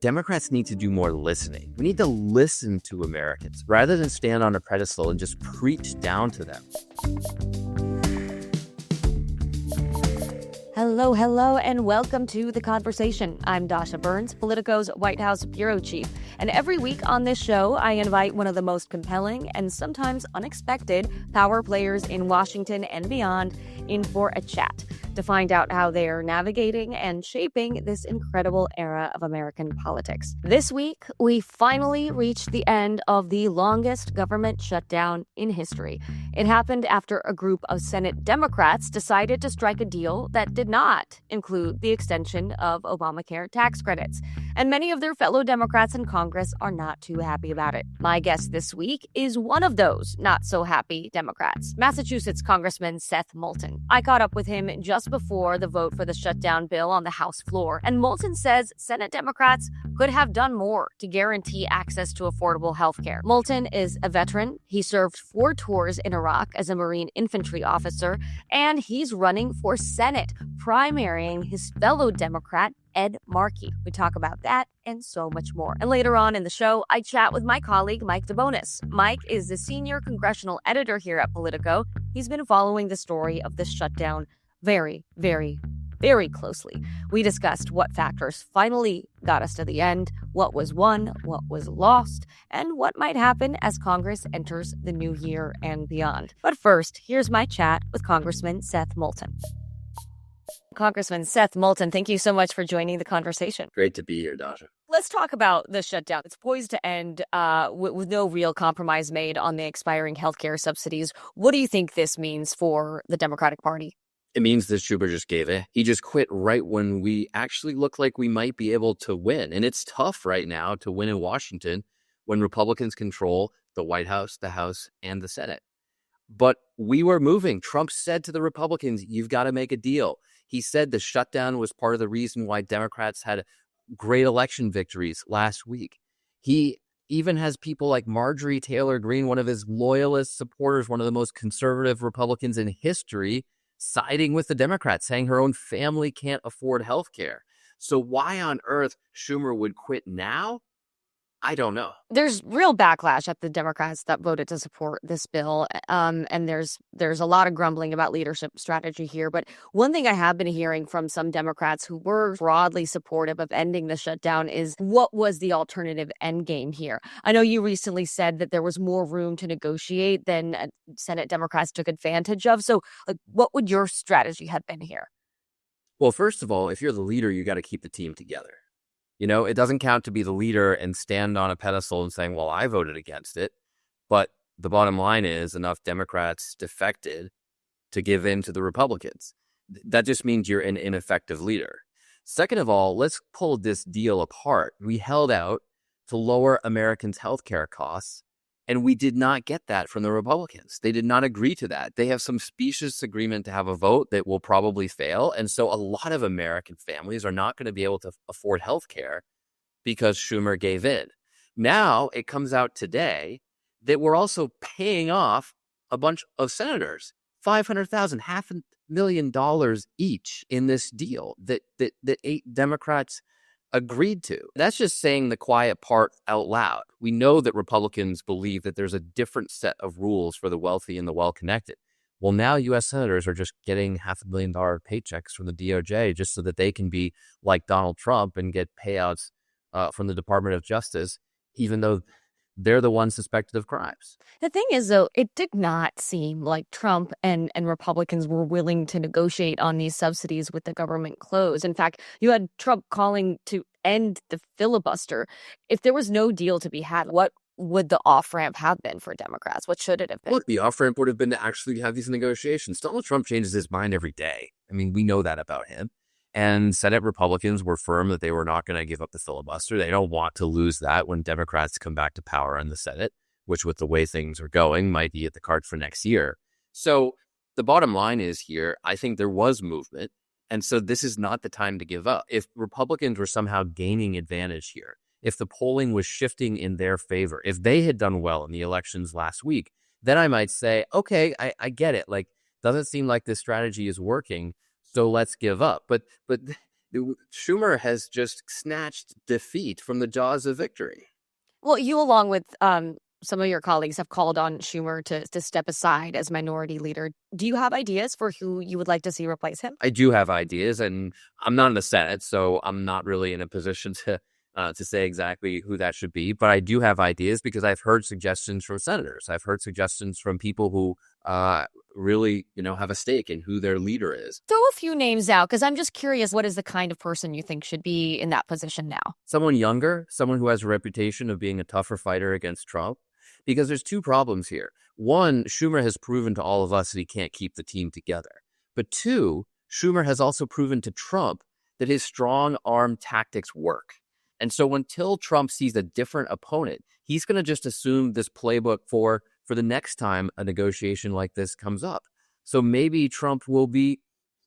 Democrats need to do more listening. We need to listen to Americans rather than stand on a pedestal and just preach down to them. Hello, and welcome to The Conversation. I'm Dasha Burns, Politico's White House bureau chief. And every week on this show, I invite one of the most compelling and sometimes unexpected power players in Washington and beyond in for a chat to find out how they are navigating and shaping this incredible era of American politics. This week, we finally reached the end of the longest government shutdown in history. It happened after a group of Senate Democrats decided to strike a deal that did not include the extension of Obamacare tax credits. And many of their fellow Democrats in Congress are not too happy about it. My guest this week is one of those not-so-happy Democrats, Massachusetts Congressman Seth Moulton. I caught up with him just before the vote for the shutdown bill on the House floor, and Moulton says Senate Democrats could have done more to guarantee access to affordable health care. Moulton is a veteran. He served 4 tours in Iraq as a Marine infantry officer, and he's running for Senate, primarying his fellow Democrat, Ed Markey. We talk about that and so much more. And later on in the show, I chat with my colleague, Mike DeBonis. Mike is the senior congressional editor here at Politico. He's been following the story of this shutdown very closely. We discussed what factors finally got us to the end, what was won, what was lost, and what might happen as Congress enters the new year and beyond. But first, here's my chat with Congressman Seth Moulton. Congressman Seth Moulton, thank you so much for joining the conversation. Great to be here, Dasha. Let's talk about the shutdown. It's poised to end with no real compromise made on the expiring healthcare subsidies. What do you think this means for the Democratic Party? It means that Schumer just gave it. He just quit right when we actually look like we might be able to win. And it's tough right now to win in Washington when Republicans control the White House, the House, and the Senate. But we were moving. Trump said to the Republicans, you've got to make a deal. He said the shutdown was part of the reason why Democrats had great election victories last week. He even has people like Marjorie Taylor Greene, one of his loyalist supporters, one of the most conservative Republicans in history, siding with the Democrats, saying her own family can't afford health care. So why on earth Schumer would quit now? I don't know. There's real backlash at the Democrats that voted to support this bill. And there's a lot of grumbling about leadership strategy here. But one thing I have been hearing from some Democrats who were broadly supportive of ending the shutdown is what was the alternative end game here? I know you recently said that there was more room to negotiate than Senate Democrats took advantage of. So what would your strategy have been here? Well, first of all, if you're the leader, you got to keep the team together. You know, it doesn't count to be the leader and stand on a pedestal and saying, well, I voted against it. But the bottom line is enough Democrats defected to give in to the Republicans. That just means you're an ineffective leader. Second of all, let's pull this deal apart. We held out to lower Americans' healthcare costs, and we did not get that from the Republicans. They did not agree to that. They have some specious agreement to have a vote that will probably fail. And so a lot of American families are not going to be able to afford health care because Schumer gave in. Now it comes out today that we're also paying off a bunch of senators, $500,000, $500,000 each in this deal that 8 Democrats agreed to. That's just saying the quiet part out loud. We know that Republicans believe that there's a different set of rules for the wealthy and the well-connected. Well, now U.S. senators are just getting $500,000 paychecks from the DOJ just so that they can be like Donald Trump and get payouts from the Department of Justice, even though they're the ones suspected of crimes. The thing is, though, it did not seem like Trump and Republicans were willing to negotiate on these subsidies with the government closed. In fact, you had Trump calling to end the filibuster. If there was no deal to be had, what would the off-ramp have been for Democrats? What should it have been? Look, the off-ramp would have been to actually have these negotiations. Donald Trump changes his mind every day. I mean, we know that about him. And Senate Republicans were firm that they were not going to give up the filibuster. They don't want to lose that when Democrats come back to power in the Senate, which with the way things are going might be at the card for next year. So the bottom line is here, I think there was movement. And so this is not the time to give up. If Republicans were somehow gaining advantage here, if the polling was shifting in their favor, if they had done well in the elections last week, then I might say, okay, I get it. Like, doesn't seem like this strategy is working, so let's give up. But Schumer has just snatched defeat from the jaws of victory. Well, you, along with some of your colleagues, have called on Schumer to step aside as minority leader. Do you have ideas for who you would like to see replace him? I do have ideas, and I'm not in the Senate, so I'm not really in a position to say exactly who that should be. But I do have ideas because I've heard suggestions from senators. I've heard suggestions from people who really, have a stake in who their leader is. Throw a few names out, because I'm just curious, what is the kind of person you think should be in that position now? Someone younger, someone who has a reputation of being a tougher fighter against Trump. Because there's two problems here. One, Schumer has proven to all of us that he can't keep the team together. But two, Schumer has also proven to Trump that his strong arm tactics work. And so until Trump sees a different opponent, he's going to just assume this playbook for the next time a negotiation like this comes up. So maybe Trump will be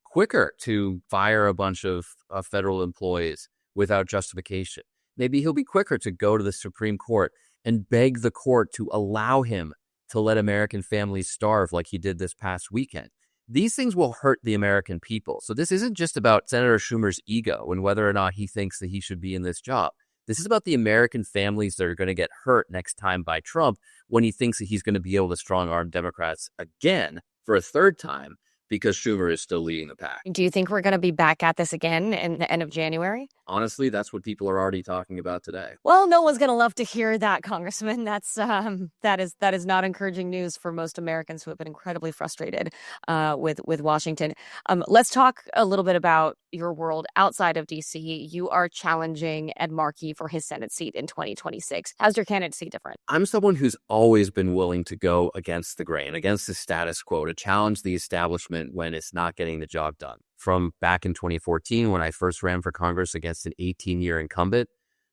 quicker to fire a bunch of federal employees without justification. Maybe he'll be quicker to go to the Supreme Court and beg the court to allow him to let American families starve like he did this past weekend. These things will hurt the American people. So this isn't just about Senator Schumer's ego and whether or not he thinks that he should be in this job. This is about the American families that are going to get hurt next time by Trump when he thinks that he's going to be able to strong-arm Democrats again for a third time because Schumer is still leading the pack. Do you think we're going to be back at this again in the end of January? Honestly, that's what people are already talking about today. Well, no one's going to love to hear that, Congressman. That is not encouraging news for most Americans who have been incredibly frustrated with Washington. Let's talk a little bit about your world outside of D.C. You are challenging Ed Markey for his Senate seat in 2026. How's your candidacy different? I'm someone who's always been willing to go against the grain, against the status quo, to challenge the establishment when it's not getting the job done. From back in 2014, when I first ran for Congress against an 18-year incumbent,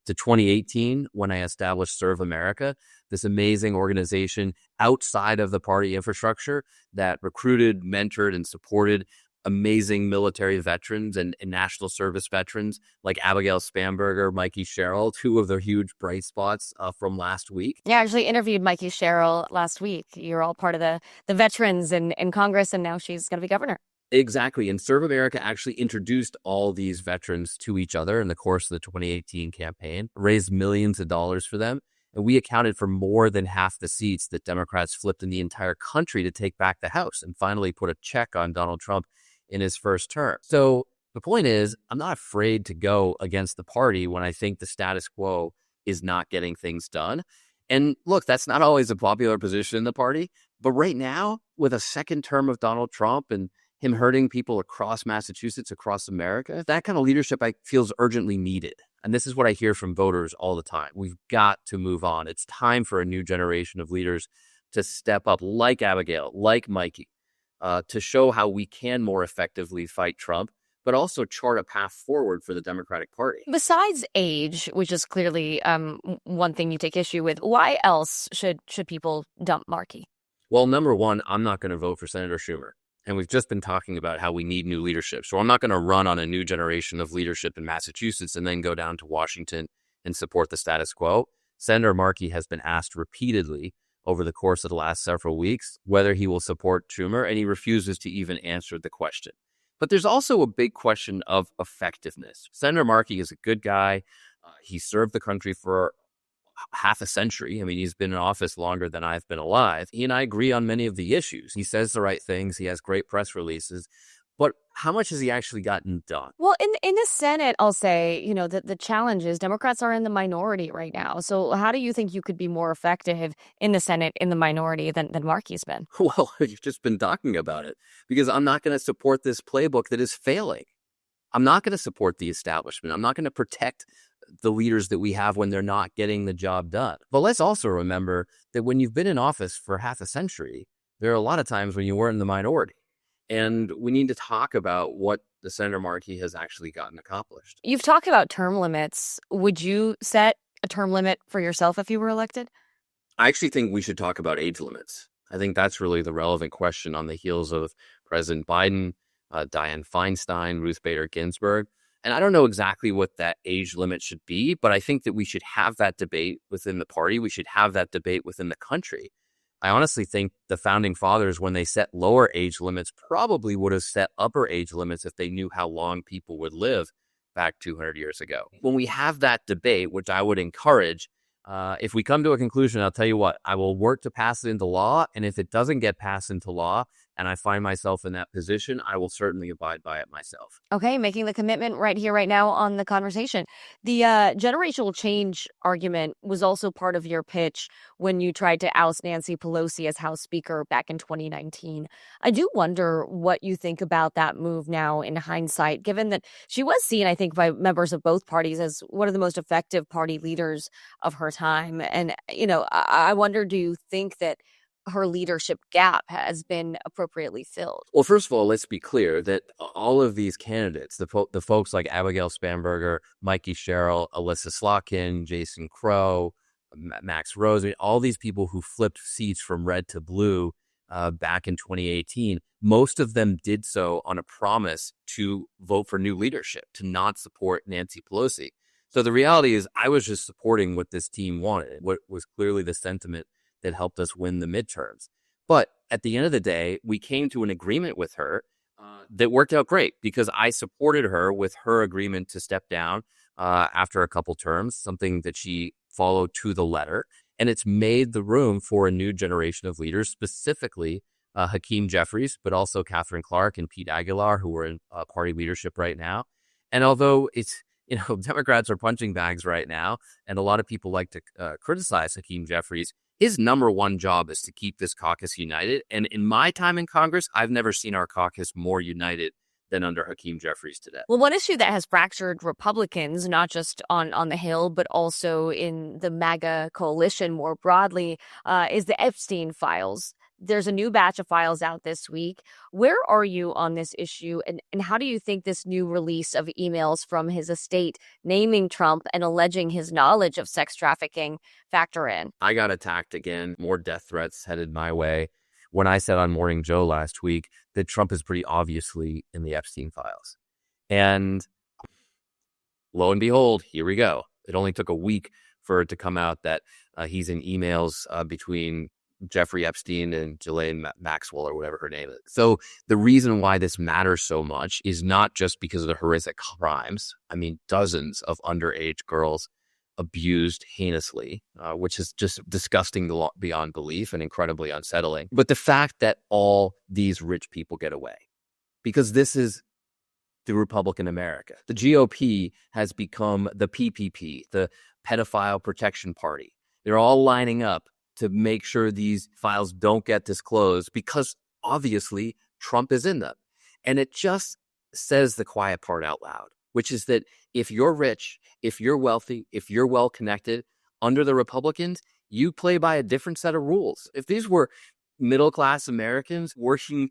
to 2018, when I established Serve America, this amazing organization outside of the party infrastructure that recruited, mentored, and supported amazing military veterans and national service veterans like Abigail Spanberger, Mikey Sherrill, two of the huge bright spots from last week. Yeah, I actually interviewed Mikey Sherrill last week. You're all part of the veterans in Congress, and now she's going to be governor. Exactly. And Serve America actually introduced all these veterans to each other in the course of the 2018 campaign, raised millions of dollars for them. And we accounted for more than half the seats that Democrats flipped in the entire country to take back the House and finally put a check on Donald Trump in his first term. So the point is, I'm not afraid to go against the party when I think the status quo is not getting things done. And look, that's not always a popular position in the party. But right now, with a second term of Donald Trump and him hurting people across Massachusetts, across America, that kind of leadership I feel is urgently needed. And this is what I hear from voters all the time. We've got to move on. It's time for a new generation of leaders to step up, like Abigail, like Mikey, to show how we can more effectively fight Trump, but also chart a path forward for the Democratic Party. Besides age, which is clearly one thing you take issue with, why else should people dump Markey? Well, number one, I'm not going to vote for Senator Schumer. And we've just been talking about how we need new leadership. So I'm not going to run on a new generation of leadership in Massachusetts and then go down to Washington and support the status quo. Senator Markey has been asked repeatedly over the course of the last several weeks whether he will support Schumer, and he refuses to even answer the question. But there's also a big question of effectiveness. Senator Markey is a good guy. He served the country for half a century. I mean, he's been in office longer than I've been alive. He and I agree on many of the issues. He says the right things. He has great press releases. But how much has he actually gotten done? Well, in the Senate, I'll say, the challenge is Democrats are in the minority right now. So how do you think you could be more effective in the Senate in the minority than Markey's been? Well, you've just been talking about it, because I'm not going to support this playbook that is failing. I'm not going to support the establishment. I'm not going to protect the leaders that we have when they're not getting the job done. But let's also remember that when you've been in office for half a century, there are a lot of times when you were in the minority. And we need to talk about what the Senator Markey has actually gotten accomplished. You've talked about term limits. Would you set a term limit for yourself if you were elected? I actually think we should talk about age limits. I think that's really the relevant question on the heels of President Biden, Dianne Feinstein, Ruth Bader Ginsburg. And I don't know exactly what that age limit should be, but I think that we should have that debate within the party. We should have that debate within the country. I honestly think the founding fathers, when they set lower age limits, probably would have set upper age limits if they knew how long people would live back 200 years ago. When we have that debate, which I would encourage, if we come to a conclusion, I'll tell you what, I will work to pass it into law. And if it doesn't get passed into law and I find myself in that position, I will certainly abide by it myself. Okay, making the commitment right here, right now on the conversation. The generational change argument was also part of your pitch when you tried to oust Nancy Pelosi as House Speaker back in 2019. I do wonder what you think about that move now in hindsight, given that she was seen, I think, by members of both parties as one of the most effective party leaders of her time. And, I wonder, do you think that her leadership gap has been appropriately filled? Well, first of all, let's be clear that all of these candidates, the folks like Abigail Spanberger, Mikey Sherrill, Alyssa Slotkin, Jason Crow, Max Rose, all these people who flipped seats from red to blue back in 2018, most of them did so on a promise to vote for new leadership, to not support Nancy Pelosi. So the reality is I was just supporting what this team wanted, what was clearly the sentiment that helped us win the midterms. But at the end of the day, we came to an agreement with her that worked out great because I supported her with her agreement to step down after a couple terms, something that she followed to the letter. And it's made the room for a new generation of leaders, specifically Hakeem Jeffries, but also Catherine Clark and Pete Aguilar, who are in party leadership right now. And although it's, Democrats are punching bags right now, and a lot of people like to criticize Hakeem Jeffries, his number one job is to keep this caucus united. And in my time in Congress, I've never seen our caucus more united than under Hakeem Jeffries today. Well, one issue that has fractured Republicans, not just on the Hill, but also in the MAGA coalition more broadly, is the Epstein files. There's a new batch of files out this week. Where are you on this issue? And how do you think this new release of emails from his estate naming Trump and alleging his knowledge of sex trafficking factor in? I got attacked again, more death threats headed my way when I said on Morning Joe last week that Trump is pretty obviously in the Epstein files. And lo and behold, here we go. It only took a week for it to come out that he's in emails between Jeffrey Epstein and Ghislaine Maxwell or whatever her name is. So the reason why this matters so much is not just because of the horrific crimes. I mean, dozens of underage girls abused heinously, which is just disgusting beyond belief and incredibly unsettling. But the fact that all these rich people get away, because this is the Republican America. The GOP has become the PPP, the Pedophile Protection Party. They're all lining up to make sure these files don't get disclosed because obviously Trump is in them. And it just says the quiet part out loud, which is that if you're rich, if you're wealthy, if you're well connected under the Republicans, you play by a different set of rules. If these were middle-class Americans, working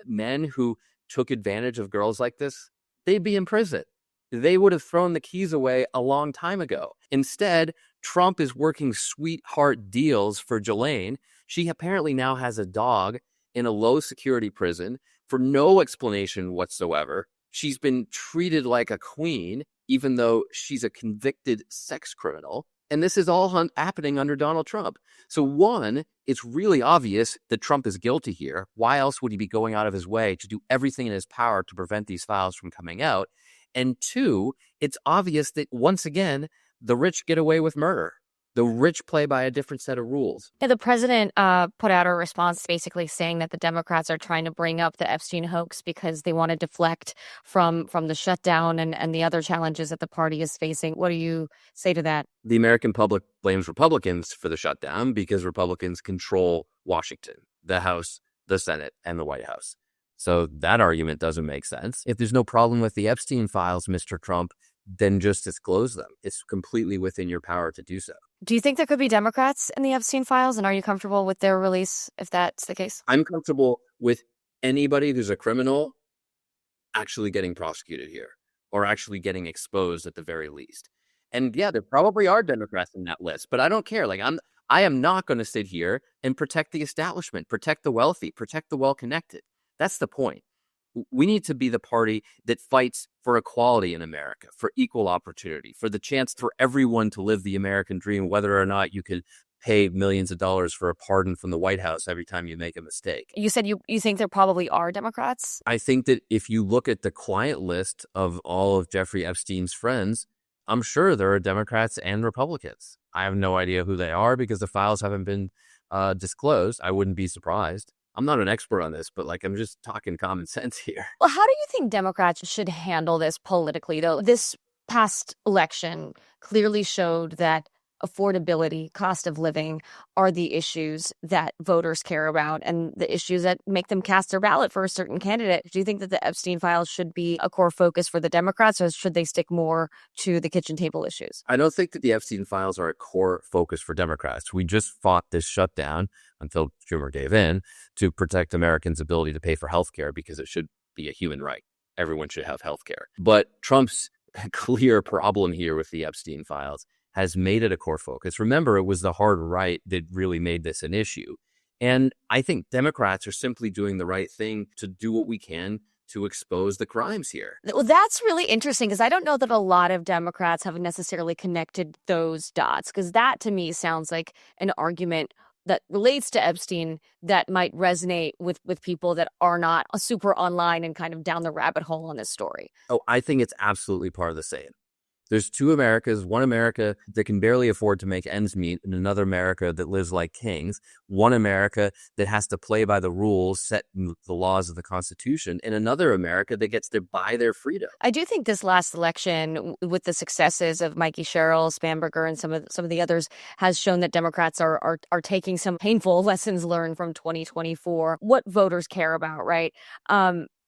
men who took advantage of girls like this, they'd be in prison. They would have thrown the keys away a long time ago. Instead, Trump is working sweetheart deals for Ghislaine. She apparently now has a dog in a low security prison for no explanation whatsoever. She's been treated like a queen, even though she's a convicted sex criminal. And this is all happening under Donald Trump. So one, it's really obvious that Trump is guilty here. Why else would he be going out of his way to do everything in his power to prevent these files from coming out? And two, it's obvious that once again, the rich get away with murder. The rich play by a different set of rules. Yeah, the president put out a response basically saying that the Democrats are trying to bring up the Epstein hoax because they want to deflect from the shutdown and the other challenges that the party is facing. What do you say to that? The American public blames Republicans for the shutdown because Republicans control Washington, the House, the Senate, and the White House. So that argument doesn't make sense. If there's no problem with the Epstein files, Mr. Trump, then just disclose them. It's completely within your power to do so. Do you think there could be Democrats in the Epstein files? And are you comfortable with their release if that's the case? I'm comfortable with anybody who's a criminal actually getting prosecuted here or actually getting exposed at the very least. And yeah, there probably are Democrats in that list, but I don't care. I am not going to sit here and protect the establishment, protect the wealthy, protect the well-connected. That's the point. We need to be the party that fights for equality in America, for equal opportunity, for the chance for everyone to live the American dream, whether or not you can pay millions of dollars for a pardon from the White House every time you make a mistake. You said you think there probably are Democrats? I think that if you look at the client list of all of Jeffrey Epstein's friends, I'm sure there are Democrats and Republicans. I have no idea who they are because the files haven't been disclosed. I wouldn't be surprised. I'm not an expert on this, but I'm just talking common sense here. Well, how do you think Democrats should handle this politically, though? This past election clearly showed that affordability, cost of living are the issues that voters care about and the issues that make them cast their ballot for a certain candidate. Do you think that the Epstein files should be a core focus for the Democrats, or should they stick more to the kitchen table issues? I don't think that the Epstein files are a core focus for Democrats. We just fought this shutdown until Schumer gave in to protect Americans' ability to pay for health care because it should be a human right. Everyone should have health care. But Trump's clear problem here with the Epstein files has made it a core focus. Remember, it was the hard right that really made this an issue. And I think Democrats are simply doing the right thing to do what we can to expose the crimes here. Well, that's really interesting because I don't know that a lot of Democrats have necessarily connected those dots, because that to me sounds like an argument that relates to Epstein that might resonate with people that are not super online and kind of down the rabbit hole on this story. Oh, I think it's absolutely part of the same. There's two Americas, one America that can barely afford to make ends meet, and another America that lives like kings, one America that has to play by the rules set in the laws of the Constitution, and another America that gets to buy their freedom. I do think this last election, with the successes of Mikey Sherrill, Spanberger, and some of the others, has shown that Democrats are taking some painful lessons learned from 2024, what voters care about, right?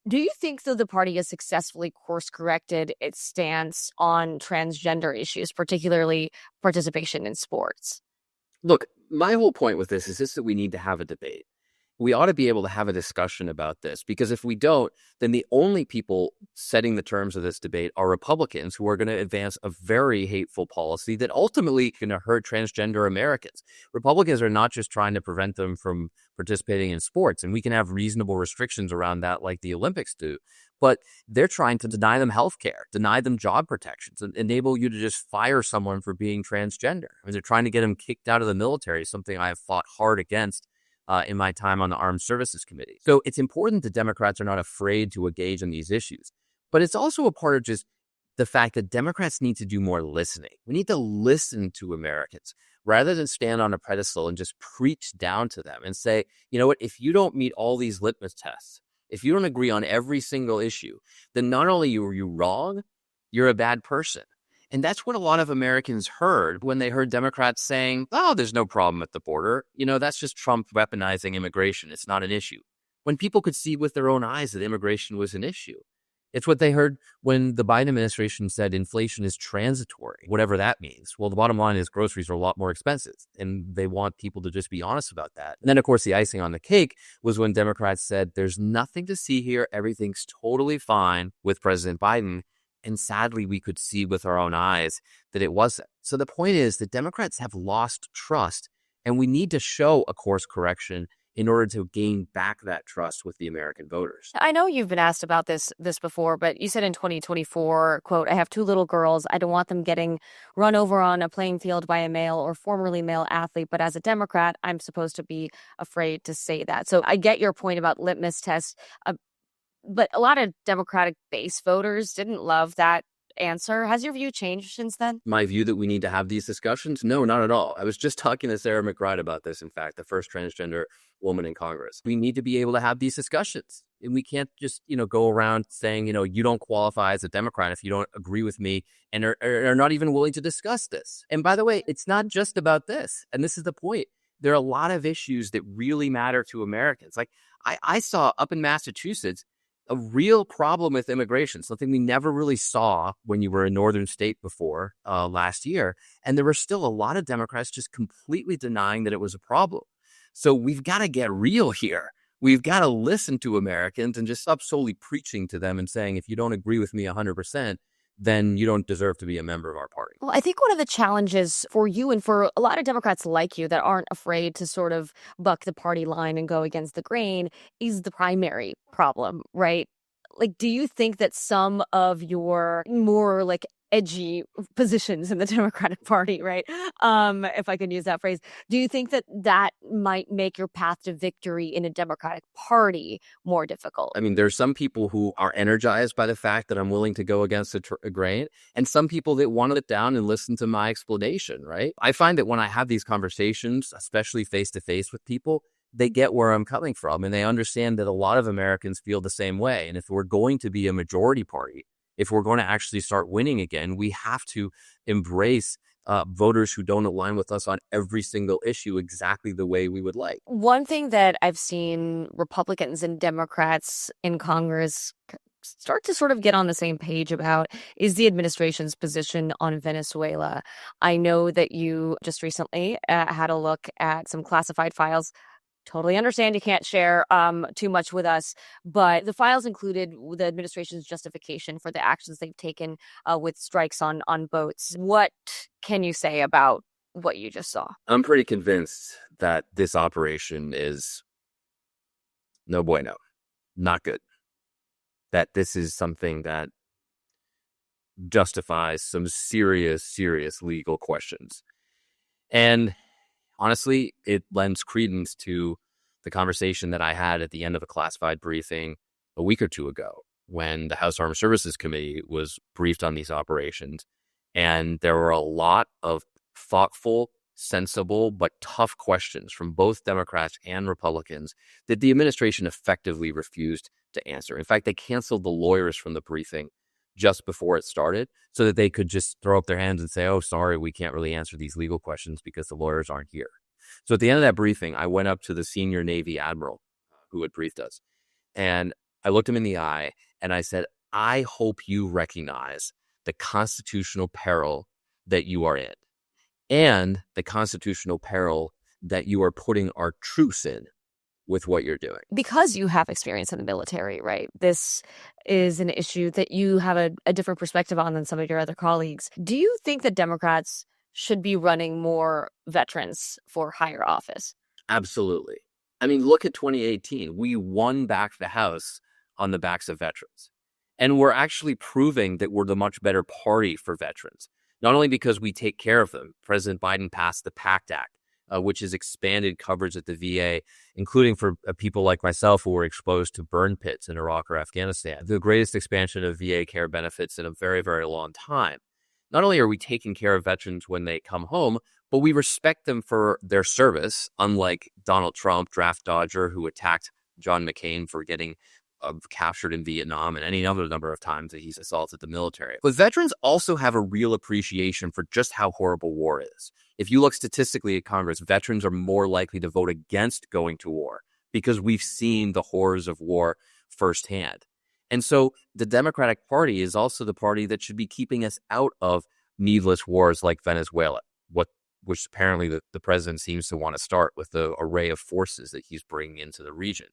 Do you think, though, the party has successfully course-corrected its stance on transgender issues, particularly participation in sports? Look, my whole point with this is just that we need to have a debate. We ought to be able to have a discussion about this, because if we don't, then the only people setting the terms of this debate are Republicans, who are going to advance a very hateful policy that ultimately is going to hurt transgender Americans. Republicans are not just trying to prevent them from participating in sports, and we can have reasonable restrictions around that like the Olympics do, but they're trying to deny them health care, deny them job protections, and enable you to just fire someone for being transgender. I mean, they're trying to get them kicked out of the military, something I have fought hard against in my time on the Armed Services Committee. So it's important that Democrats are not afraid to engage in these issues. But it's also a part of just the fact that Democrats need to do more listening. We need to listen to Americans rather than stand on a pedestal and just preach down to them and say, you know what, if you don't meet all these litmus tests, if you don't agree on every single issue, then not only are you wrong, you're a bad person. And that's what a lot of Americans heard when they heard Democrats saying, oh, there's no problem at the border. You know, that's just Trump weaponizing immigration. It's not an issue. When people could see with their own eyes that immigration was an issue. It's what they heard when the Biden administration said inflation is transitory, whatever that means. Well, the bottom line is groceries are a lot more expensive, and they want people to just be honest about that. And then, of course, the icing on the cake was when Democrats said, there's nothing to see here. Everything's totally fine with President Biden. And sadly, we could see with our own eyes that it wasn't. So the point is that Democrats have lost trust, and we need to show a course correction in order to gain back that trust with the American voters. I know you've been asked about this before, but you said in 2024, quote, I have 2 little girls. I don't want them getting run over on a playing field by a male or formerly male athlete. But as a Democrat, I'm supposed to be afraid to say that. So I get your point about litmus tests. But a lot of Democratic base voters didn't love that answer. Has your view changed since then? My view that we need to have these discussions? No, not at all. I was just talking to Sarah McBride about this, in fact, the first transgender woman in Congress. We need to be able to have these discussions. And we can't just, go around saying, you don't qualify as a Democrat if you don't agree with me and are not even willing to discuss this. And by the way, it's not just about this. And this is the point. There are a lot of issues that really matter to Americans. Like I saw up in Massachusetts, a real problem with immigration, something we never really saw when you were a northern state before last year. And there were still a lot of Democrats just completely denying that it was a problem. So we've got to get real here. We've got to listen to Americans and just stop solely preaching to them and saying, if you don't agree with me 100%, then you don't deserve to be a member of our party. Well, I think one of the challenges for you and for a lot of Democrats like you that aren't afraid to sort of buck the party line and go against the grain is the primary problem, right? Like, do you think that some of your more edgy positions in the Democratic Party, right? If I can use that phrase. Do you think that that might make your path to victory in a Democratic Party more difficult? I mean, there's some people who are energized by the fact that I'm willing to go against the grain, and some people that want to sit down and listen to my explanation, right? I find that when I have these conversations, especially face-to-face with people, they get where I'm coming from, and they understand that a lot of Americans feel the same way. And if we're going to be a majority party, if we're going to actually start winning again, we have to embrace voters who don't align with us on every single issue exactly the way we would like. One thing that I've seen Republicans and Democrats in Congress start to sort of get on the same page about is the administration's position on Venezuela. I know that you just recently had a look at some classified files. Totally understand you can't share too much with us, but the files included the administration's justification for the actions they've taken with strikes on boats. What can you say about what you just saw? I'm pretty convinced that this operation is no bueno, not good. That this is something that justifies some serious legal questions. And honestly, it lends credence to the conversation that I had at the end of a classified briefing a week or two ago when the House Armed Services Committee was briefed on these operations. And there were a lot of thoughtful, sensible, but tough questions from both Democrats and Republicans that the administration effectively refused to answer. In fact, they canceled the lawyers from the briefing just before it started so that they could just throw up their hands and say, oh, sorry, we can't really answer these legal questions because the lawyers aren't here. So at the end of that briefing, I went up to the senior Navy admiral who had briefed us, and I looked him in the eye and I said, I hope you recognize the constitutional peril that you are in and the constitutional peril that you are putting our troops in with what you're doing. Because you have experience in the military, right? This is an issue that you have a different perspective on than some of your other colleagues. Do you think that Democrats should be running more veterans for higher office? Absolutely. I mean, look at 2018. We won back the House on the backs of veterans. And we're actually proving that we're the much better party for veterans, not only because we take care of them. President Biden passed the PACT Act, which has expanded coverage at the VA, including for people like myself who were exposed to burn pits in Iraq or Afghanistan. The greatest expansion of VA care benefits in a very, very long time. Not only are we taking care of veterans when they come home, but we respect them for their service, unlike Donald Trump, draft dodger, who attacked John McCain for getting captured in Vietnam and any other number of times that he's assaulted the military. But veterans also have a real appreciation for just how horrible war is. If you look statistically at Congress, veterans are more likely to vote against going to war because we've seen the horrors of war firsthand. And so the Democratic Party is also the party that should be keeping us out of needless wars like Venezuela, which apparently the president seems to want to start with the array of forces that he's bringing into the region.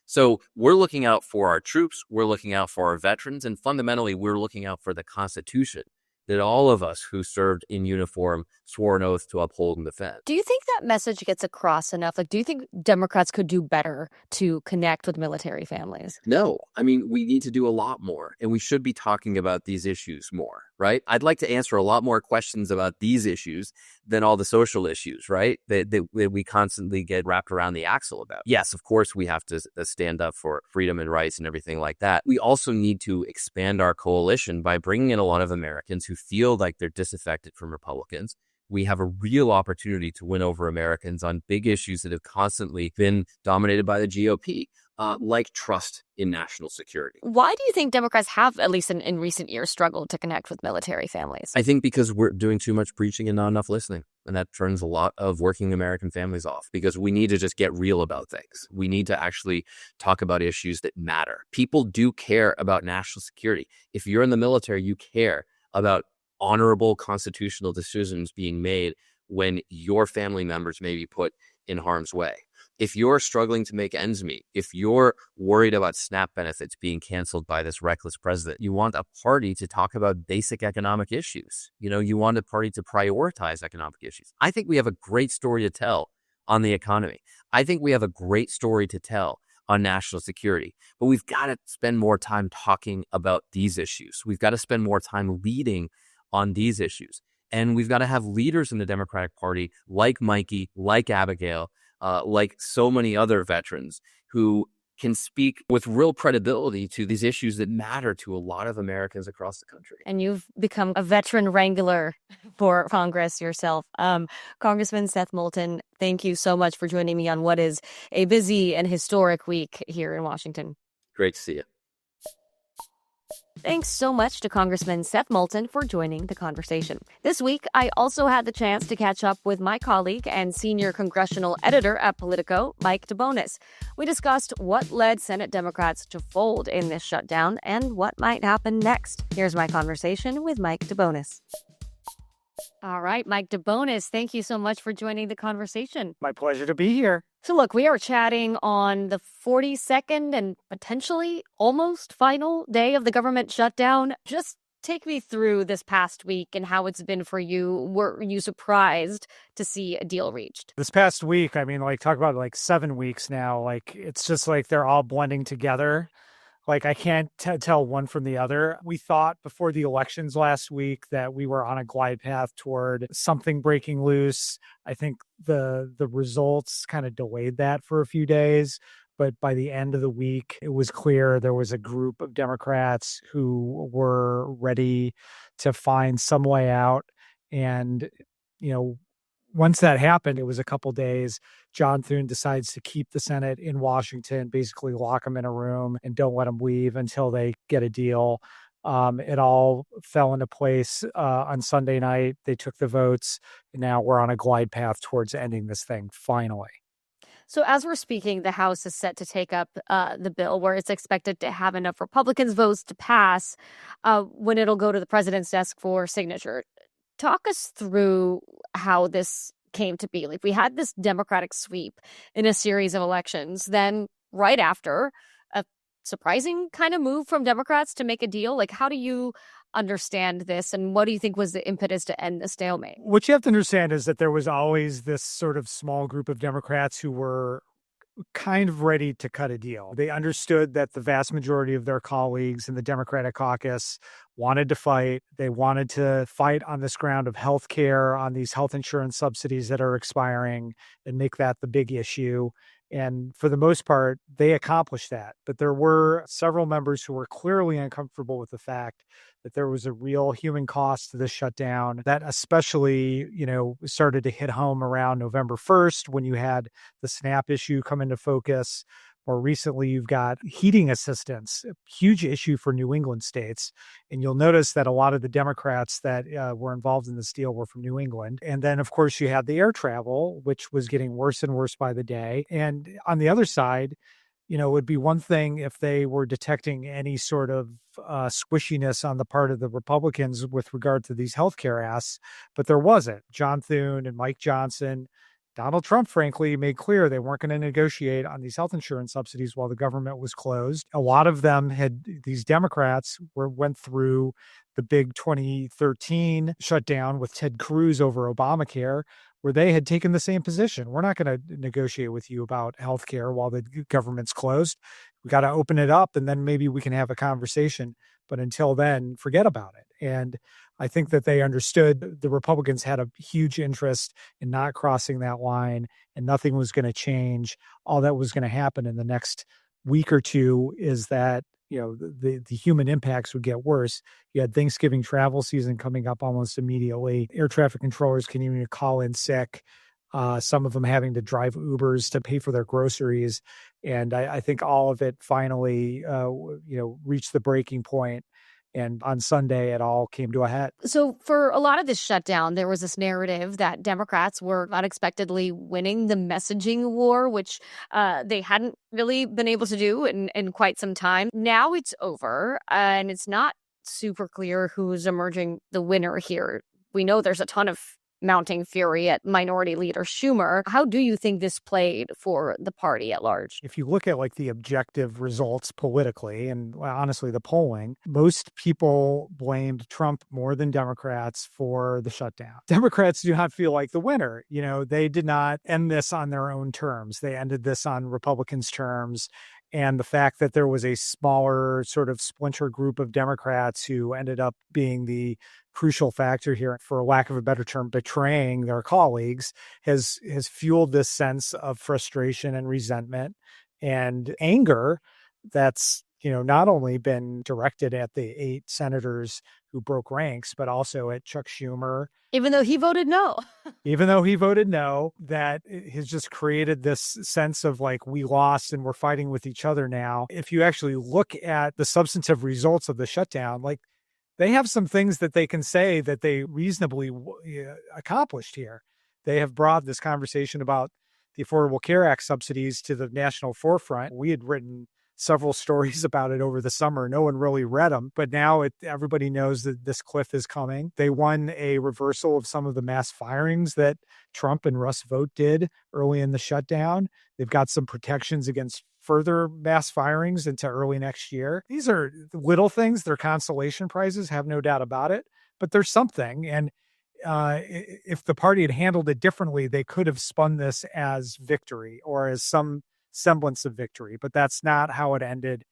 So we're looking out for our troops, we're looking out for our veterans, and fundamentally, we're looking out for the Constitution that all of us who served in uniform swore an oath to uphold and defend. Do you think that message gets across enough? Like, do you think Democrats could do better to connect with military families? No. I mean, we need to do a lot more, and we should be talking about these issues more, right? I'd like to answer a lot more questions about these issues than all the social issues, right? That we constantly get wrapped around the axle about. Yes, of course, we have to stand up for freedom and rights and everything like that. We also need to expand our coalition by bringing in a lot of Americans who feel like they're disaffected from Republicans. We have a real opportunity to win over Americans on big issues that have constantly been dominated by the GOP, like trust in national security. Why do you think Democrats have, at least in recent years, struggled to connect with military families? I think because we're doing too much preaching and not enough listening. And that turns a lot of working American families off because we need to just get real about things. We need to actually talk about issues that matter. People do care about national security. If you're in the military, you care about honorable constitutional decisions being made when your family members may be put in harm's way. If you're struggling to make ends meet, if you're worried about SNAP benefits being canceled by this reckless president, you want a party to talk about basic economic issues. You want a party to prioritize economic issues. I think we have a great story to tell on the economy. I think we have a great story to tell on national security, but we've got to spend more time talking about these issues. We've got to spend more time leading on these issues. And we've got to have leaders in the Democratic Party like Markey, like Abigail, like so many other veterans who can speak with real credibility to these issues that matter to a lot of Americans across the country. And you've become a veteran wrangler for Congress yourself. Congressman Seth Moulton, thank you so much for joining me on what is a busy and historic week here in Washington. Great to see you. Thanks so much to Congressman Seth Moulton for joining the conversation. This week, I also had the chance to catch up with my colleague and senior congressional editor at Politico, Mike DeBonis. We discussed what led Senate Democrats to fold in this shutdown and what might happen next. Here's my conversation with Mike DeBonis. All right, Mike DeBonis, thank you so much for joining the conversation. My pleasure to be here. So look, we are chatting on the 42nd and potentially almost final day of the government shutdown. Just take me through this past week and how it's been for you. Were you surprised to see a deal reached? This past week, I mean, talk about 7 weeks now. It's just they're all blending together. I can't tell one from the other. We thought before the elections last week that we were on a glide path toward something breaking loose. I think the results kind of delayed that for a few days. But by the end of the week, it was clear there was a group of Democrats who were ready to find some way out. And, once that happened, it was a couple days. John Thune decides to keep the Senate in Washington, basically lock them in a room and don't let them leave until they get a deal. It all fell into place on Sunday night. They took the votes. And now we're on a glide path towards ending this thing, finally. So as we're speaking, the House is set to take up the bill where it's expected to have enough Republicans votes to pass when it'll go to the president's desk for signature. Talk us through how this came to be. We had this Democratic sweep in a series of elections. Then right after, a surprising kind of move from Democrats to make a deal. How do you understand this? And what do you think was the impetus to end the stalemate? What you have to understand is that there was always this sort of small group of Democrats who were kind of ready to cut a deal. They understood that the vast majority of their colleagues in the Democratic caucus wanted to fight. They wanted to fight on this ground of health care, on these health insurance subsidies that are expiring, and make that the big issue. And for the most part, they accomplished that. But there were several members who were clearly uncomfortable with the fact that there was a real human cost to this shutdown. That especially, started to hit home around November 1st when you had the SNAP issue come into focus. More recently, you've got heating assistance, a huge issue for New England states. And you'll notice that a lot of the Democrats that were involved in this deal were from New England. And then, of course, you had the air travel, which was getting worse and worse by the day. And on the other side, it would be one thing if they were detecting any sort of squishiness on the part of the Republicans with regard to these healthcare asks, but there wasn't. John Thune and Mike Johnson, Donald Trump, frankly, made clear they weren't going to negotiate on these health insurance subsidies while the government was closed. A lot of them these Democrats went through the big 2013 shutdown with Ted Cruz over Obamacare, where they had taken the same position. We're not going to negotiate with you about health care while the government's closed. We got to open it up and then maybe we can have a conversation. But until then, forget about it. And I think that they understood the Republicans had a huge interest in not crossing that line and nothing was going to change. All that was going to happen in the next week or two is that, the human impacts would get worse. You had Thanksgiving travel season coming up almost immediately. Air traffic controllers can even call in sick. Some of them having to drive Ubers to pay for their groceries. And I think all of it finally, reached the breaking point. And on Sunday, it all came to a head. So for a lot of this shutdown, there was this narrative that Democrats were unexpectedly winning the messaging war, which they hadn't really been able to do in quite some time. Now it's over, and it's not super clear who's emerging the winner here. We know there's a ton of mounting fury at Minority Leader Schumer. How do you think this played for the party at large? If you look at the objective results politically and honestly the polling, most people blamed Trump more than Democrats for the shutdown. Democrats do not feel like the winner. They did not end this on their own terms. They ended this on Republicans' terms. And the fact that there was a smaller sort of splinter group of Democrats who ended up being the crucial factor here, for lack of a better term, betraying their colleagues, has fueled this sense of frustration and resentment and anger that's, not only been directed at the 8 senators who broke ranks, but also at Chuck Schumer. Even though he voted no. That has just created this sense of like, we lost and we're fighting with each other now. If you actually look at the substantive results of the shutdown, like, they have some things that they can say that they reasonably accomplished here. They have brought this conversation about the Affordable Care Act subsidies to the national forefront. We had written several stories about it over the summer. No one really read them, but now everybody knows that this cliff is coming. They won a reversal of some of the mass firings that Trump and Russ Vought did early in the shutdown. They've got some protections against further mass firings into early next year. These are little things. They're consolation prizes, have no doubt about it, but there's something. And if the party had handled it differently, they could have spun this as victory or as some semblance of victory, but that's not how it ended.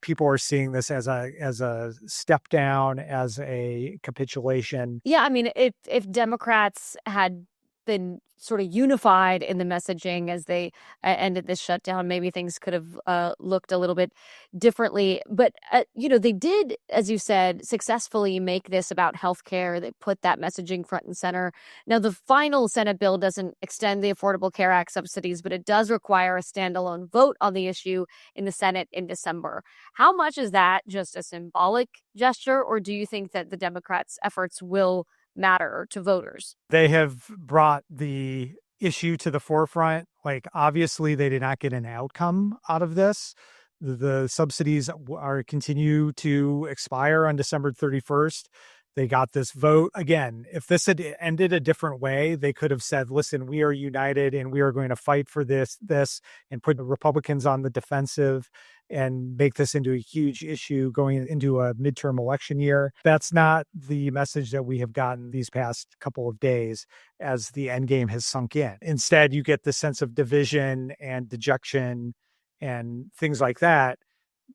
People are seeing this as a step down, as a capitulation. Yeah, I mean, if Democrats had been sort of unified in the messaging as they ended this shutdown, maybe things could have looked a little bit differently. But, they did, as you said, successfully make this about healthcare. They put that messaging front and center. Now, the final Senate bill doesn't extend the Affordable Care Act subsidies, but it does require a standalone vote on the issue in the Senate in December. How much is that just a symbolic gesture, or do you think that the Democrats' efforts will matter to voters? They have brought the issue to the forefront. Like, obviously, they did not get an outcome out of this. The subsidies continue to expire on December 31st. They got this vote. Again, if this had ended a different way, they could have said, listen, we are united and we are going to fight for this, and put the Republicans on the defensive and make this into a huge issue going into a midterm election year. That's not the message that we have gotten these past couple of days as the end game has sunk in. Instead, you get the sense of division and dejection and things like that.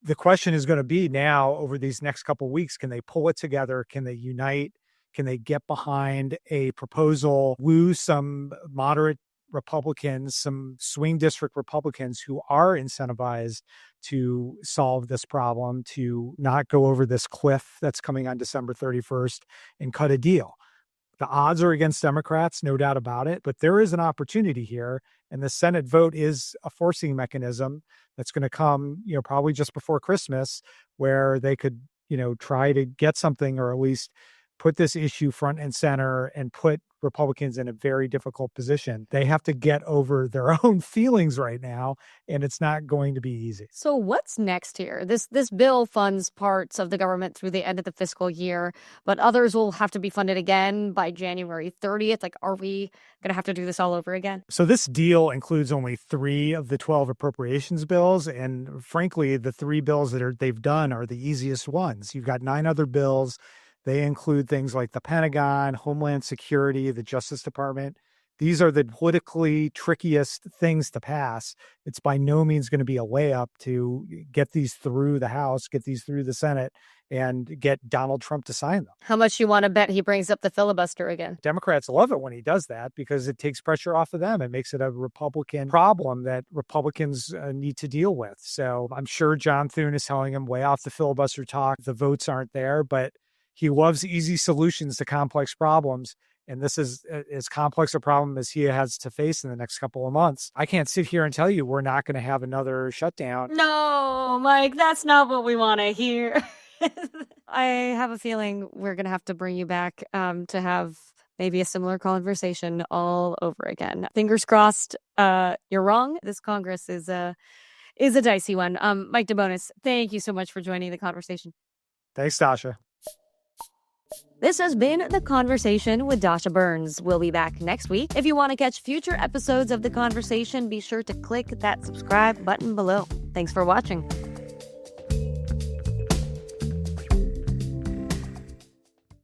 The question is going to be now over these next couple of weeks, can they pull it together? Can they unite? Can they get behind a proposal, woo some moderate Republicans, some swing district Republicans who are incentivized to solve this problem, to not go over this cliff that's coming on December 31st and cut a deal? The odds are against Democrats, no doubt about it, but there is an opportunity here. And the Senate vote is a forcing mechanism that's going to come, probably just before Christmas, where they could, try to get something, or at least put this issue front and center and put Republicans in a very difficult position. They have to get over their own feelings right now, and it's not going to be easy. So what's next here? This bill funds parts of the government through the end of the fiscal year, but others will have to be funded again by January 30th. Like, are we going to have to do this all over again? So this deal includes only 3 of the 12 appropriations bills. And frankly, the 3 bills that they've done are the easiest ones. You've got 9 other bills. They include things like the Pentagon, Homeland Security, the Justice Department. These are the politically trickiest things to pass. It's by no means going to be a layup to get these through the House, get these through the Senate, and get Donald Trump to sign them. How much you want to bet he brings up the filibuster again? Democrats love it when he does that because it takes pressure off of them. It makes it a Republican problem that Republicans need to deal with. So I'm sure John Thune is telling him way off the filibuster talk. The votes aren't there, but he loves easy solutions to complex problems. And this is as complex a problem as he has to face in the next couple of months. I can't sit here and tell you we're not going to have another shutdown. No, Mike, that's not what we want to hear. I have a feeling we're going to have to bring you back to have maybe a similar conversation all over again. Fingers crossed you're wrong. This Congress is a dicey one. Mike DeBonis, thank you so much for joining the conversation. Thanks, Dasha. This has been The Conversation with Dasha Burns. We'll be back next week. If you want to catch future episodes of The Conversation, be sure to click that subscribe button below. Thanks for watching.